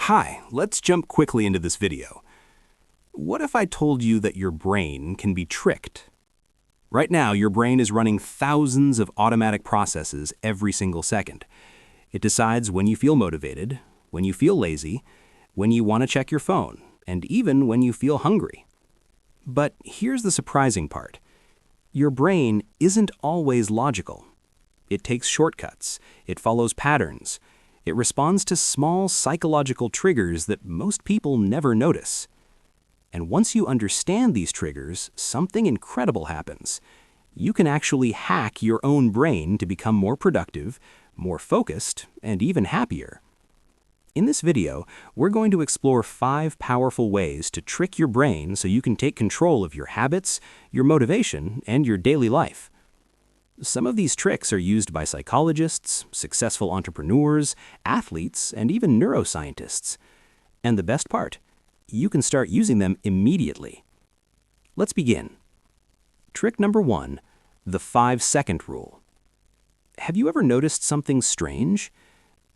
Hi, let's jump quickly into this video. What if I told you that your brain can be tricked? Right now, your brain is running thousands of automatic processes every single second. It decides when you feel motivated, when you feel lazy, when you want to check your phone, and even when you feel hungry. But here's the surprising part. Your brain isn't always logical. It takes shortcuts, it follows patterns, it responds to small psychological triggers that most people never notice. And once you understand these triggers, something incredible happens. You can actually hack your own brain to become more productive, more focused, and even happier. In this video, we're going to explore 5 powerful ways to trick your brain so you can take control of your habits, your motivation, and your daily life. Some of these tricks are used by psychologists, successful entrepreneurs, athletes, and even neuroscientists. And the best part, you can start using them immediately. Let's begin. Trick number 1, the 5-second rule. Have you ever noticed something strange?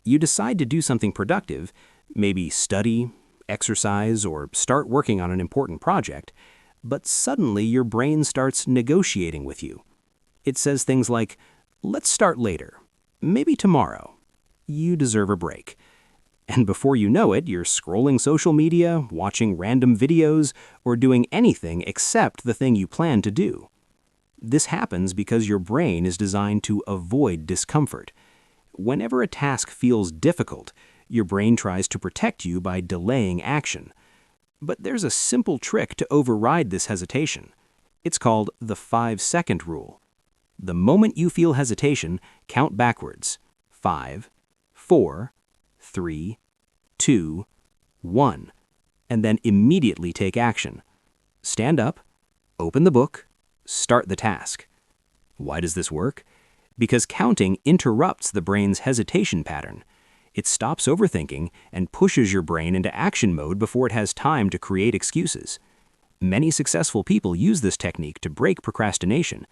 You decide to do something productive, maybe study, exercise, or start working on an important project, but suddenly your brain starts negotiating with you. It says things like, "Let's start later, maybe tomorrow. You deserve a break." And before you know it, you're scrolling social media, watching random videos, or doing anything except the thing you plan to do. This happens because your brain is designed to avoid discomfort. Whenever a task feels difficult, your brain tries to protect you by delaying action. But there's a simple trick to override this hesitation. It's called the 5-second rule. The moment you feel hesitation, count backwards. 5, 4, 3, 2, 1, and then immediately take action. Stand up, open the book, start the task. Why does this work? Because counting interrupts the brain's hesitation pattern. It stops overthinking and pushes your brain into action mode before it has time to create excuses. Many successful people use this technique to break procrastination.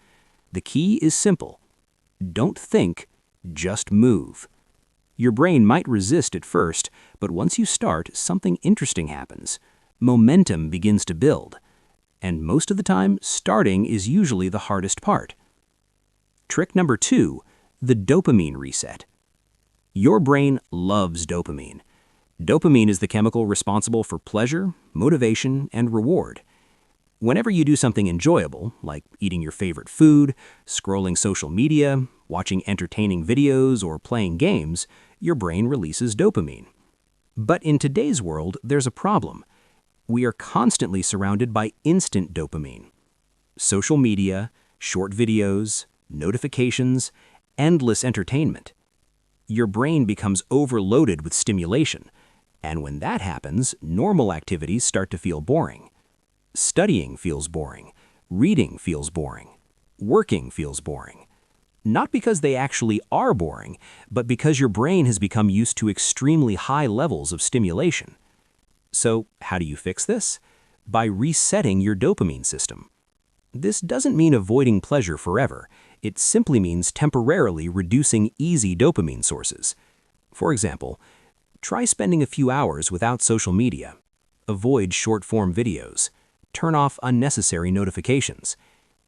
The key is simple. Don't think, just move. Your brain might resist at first, but once you start, something interesting happens. Momentum begins to build. And most of the time, starting is usually the hardest part. Trick number 2, the dopamine reset. Your brain loves dopamine. Dopamine is the chemical responsible for pleasure, motivation, and reward. Whenever you do something enjoyable, like eating your favorite food, scrolling social media, watching entertaining videos, or playing games, your brain releases dopamine. But in today's world, there's a problem. We are constantly surrounded by instant dopamine. Social media, short videos, notifications, endless entertainment. Your brain becomes overloaded with stimulation, and when that happens, normal activities start to feel boring. Studying feels boring, reading feels boring, working feels boring. Not because they actually are boring, but because your brain has become used to extremely high levels of stimulation. So, how do you fix this? By resetting your dopamine system. This doesn't mean avoiding pleasure forever. It simply means temporarily reducing easy dopamine sources. For example, try spending a few hours without social media. Avoid short-form videos. Turn off unnecessary notifications.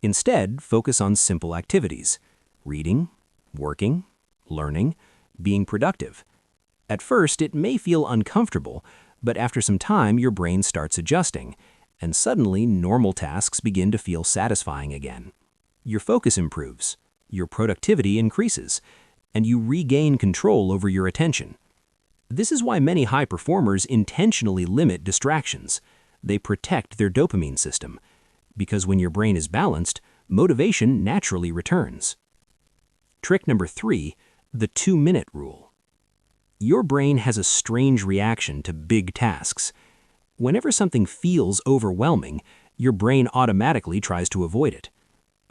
Instead, focus on simple activities: reading, working, learning, being productive. At first, it may feel uncomfortable, but after some time, your brain starts adjusting, and suddenly normal tasks begin to feel satisfying again. Your focus improves, your productivity increases, and you regain control over your attention. This is why many high performers intentionally limit distractions. They protect their dopamine system, because when your brain is balanced, motivation naturally returns. Trick number 3, the 2-minute rule. Your brain has a strange reaction to big tasks. Whenever something feels overwhelming, your brain automatically tries to avoid it.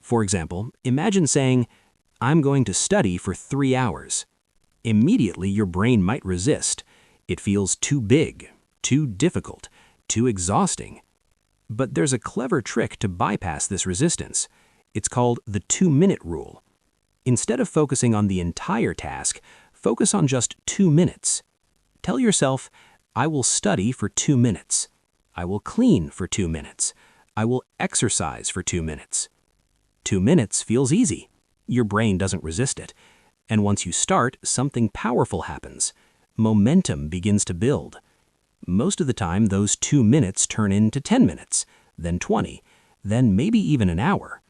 For example, imagine saying, "I'm going to study for 3 hours." Immediately, your brain might resist. It feels too big, too difficult, too exhausting. But there's a clever trick to bypass this resistance. It's called the 2-minute rule. Instead of focusing on the entire task, focus on just 2 minutes. Tell yourself, I will study for 2 minutes. I will clean for 2 minutes. I will exercise for 2 minutes. 2 minutes feels easy. Your brain doesn't resist it. And once you start, something powerful happens. Momentum begins to build. Most of the time, those 2 minutes turn into 10 minutes, then 20, then maybe even an hour.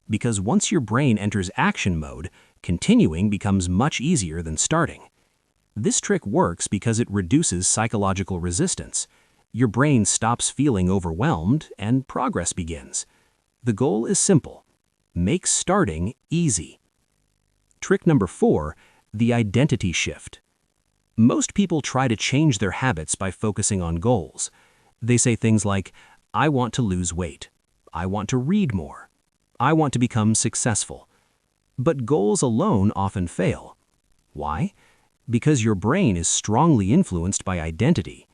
Because once your brain enters action mode, continuing becomes much easier than starting. This trick works because it reduces psychological resistance. Your brain stops feeling overwhelmed and progress begins. The goal is simple. Make starting easy. Trick number 4, the identity shift. Most people try to change their habits by focusing on goals. They say things like, I want to lose weight. I want to read more. I want to become successful. But goals alone often fail. Why? Because your brain is strongly influenced by identity.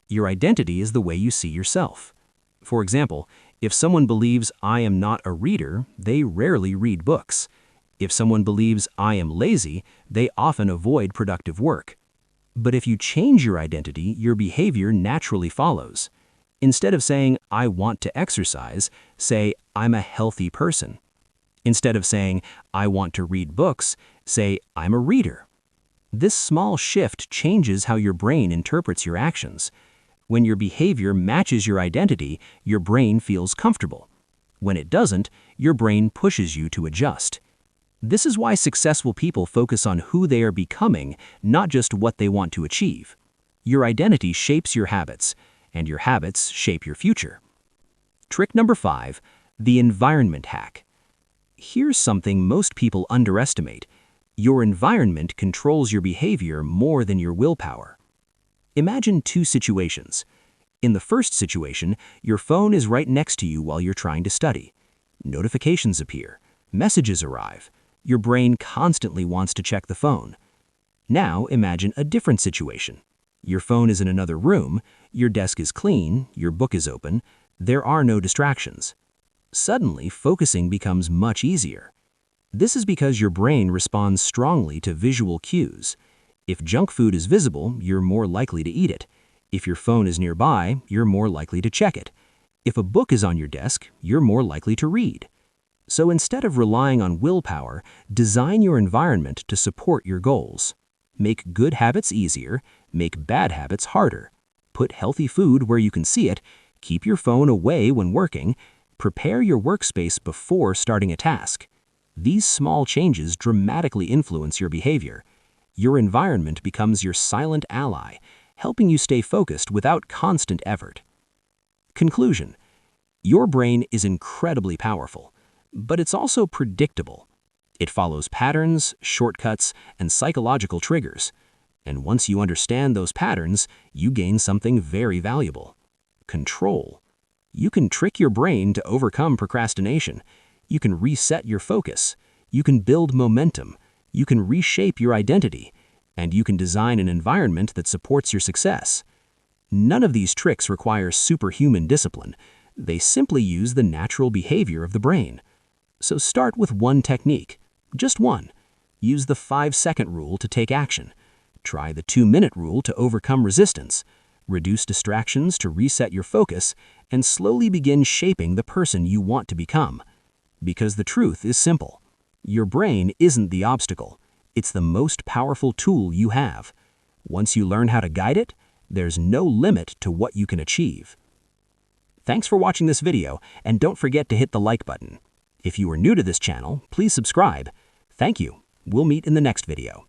Your identity is the way you see yourself. For example, if someone believes I am not a reader, they rarely read books. If someone believes I am lazy, they often avoid productive work. But if you change your identity, your behavior naturally follows. Instead of saying, I want to exercise, say, I'm a healthy person. Instead of saying, I want to read books, say, I'm a reader. This small shift changes how your brain interprets your actions. When your behavior matches your identity, your brain feels comfortable. When it doesn't, your brain pushes you to adjust. This is why successful people focus on who they are becoming, not just what they want to achieve. Your identity shapes your habits, and your habits shape your future. Trick number 5, the environment hack. Here's something most people underestimate. Your environment controls your behavior more than your willpower. Imagine 2 situations. In the first situation, your phone is right next to you while you're trying to study. Notifications appear. Messages arrive. Your brain constantly wants to check the phone. Now imagine a different situation. Your phone is in another room, your desk is clean, your book is open, there are no distractions. Suddenly, focusing becomes much easier. This is because your brain responds strongly to visual cues. If junk food is visible, you're more likely to eat it. If your phone is nearby, you're more likely to check it. If a book is on your desk, you're more likely to read. So instead of relying on willpower, design your environment to support your goals. Make good habits easier, make bad habits harder. Put healthy food where you can see it, keep your phone away when working, prepare your workspace before starting a task. These small changes dramatically influence your behavior. Your environment becomes your silent ally, helping you stay focused without constant effort. Conclusion: your brain is incredibly powerful, but it's also predictable. It follows patterns, shortcuts, and psychological triggers. And once you understand those patterns, you gain something very valuable: control. You can trick your brain to overcome procrastination. You can reset your focus. You can build momentum. You can reshape your identity. And you can design an environment that supports your success. None of these tricks require superhuman discipline. They simply use the natural behavior of the brain. So start with one technique, just one. Use the 5-second rule to take action. Try the 2-minute rule to overcome resistance. Reduce distractions to reset your focus, and slowly begin shaping the person you want to become. Because the truth is simple. Your brain isn't the obstacle. It's the most powerful tool you have. Once you learn how to guide it, there's no limit to what you can achieve. Thanks for watching this video, and don't forget to hit the like button. If you are new to this channel, please subscribe. Thank you. We'll meet in the next video.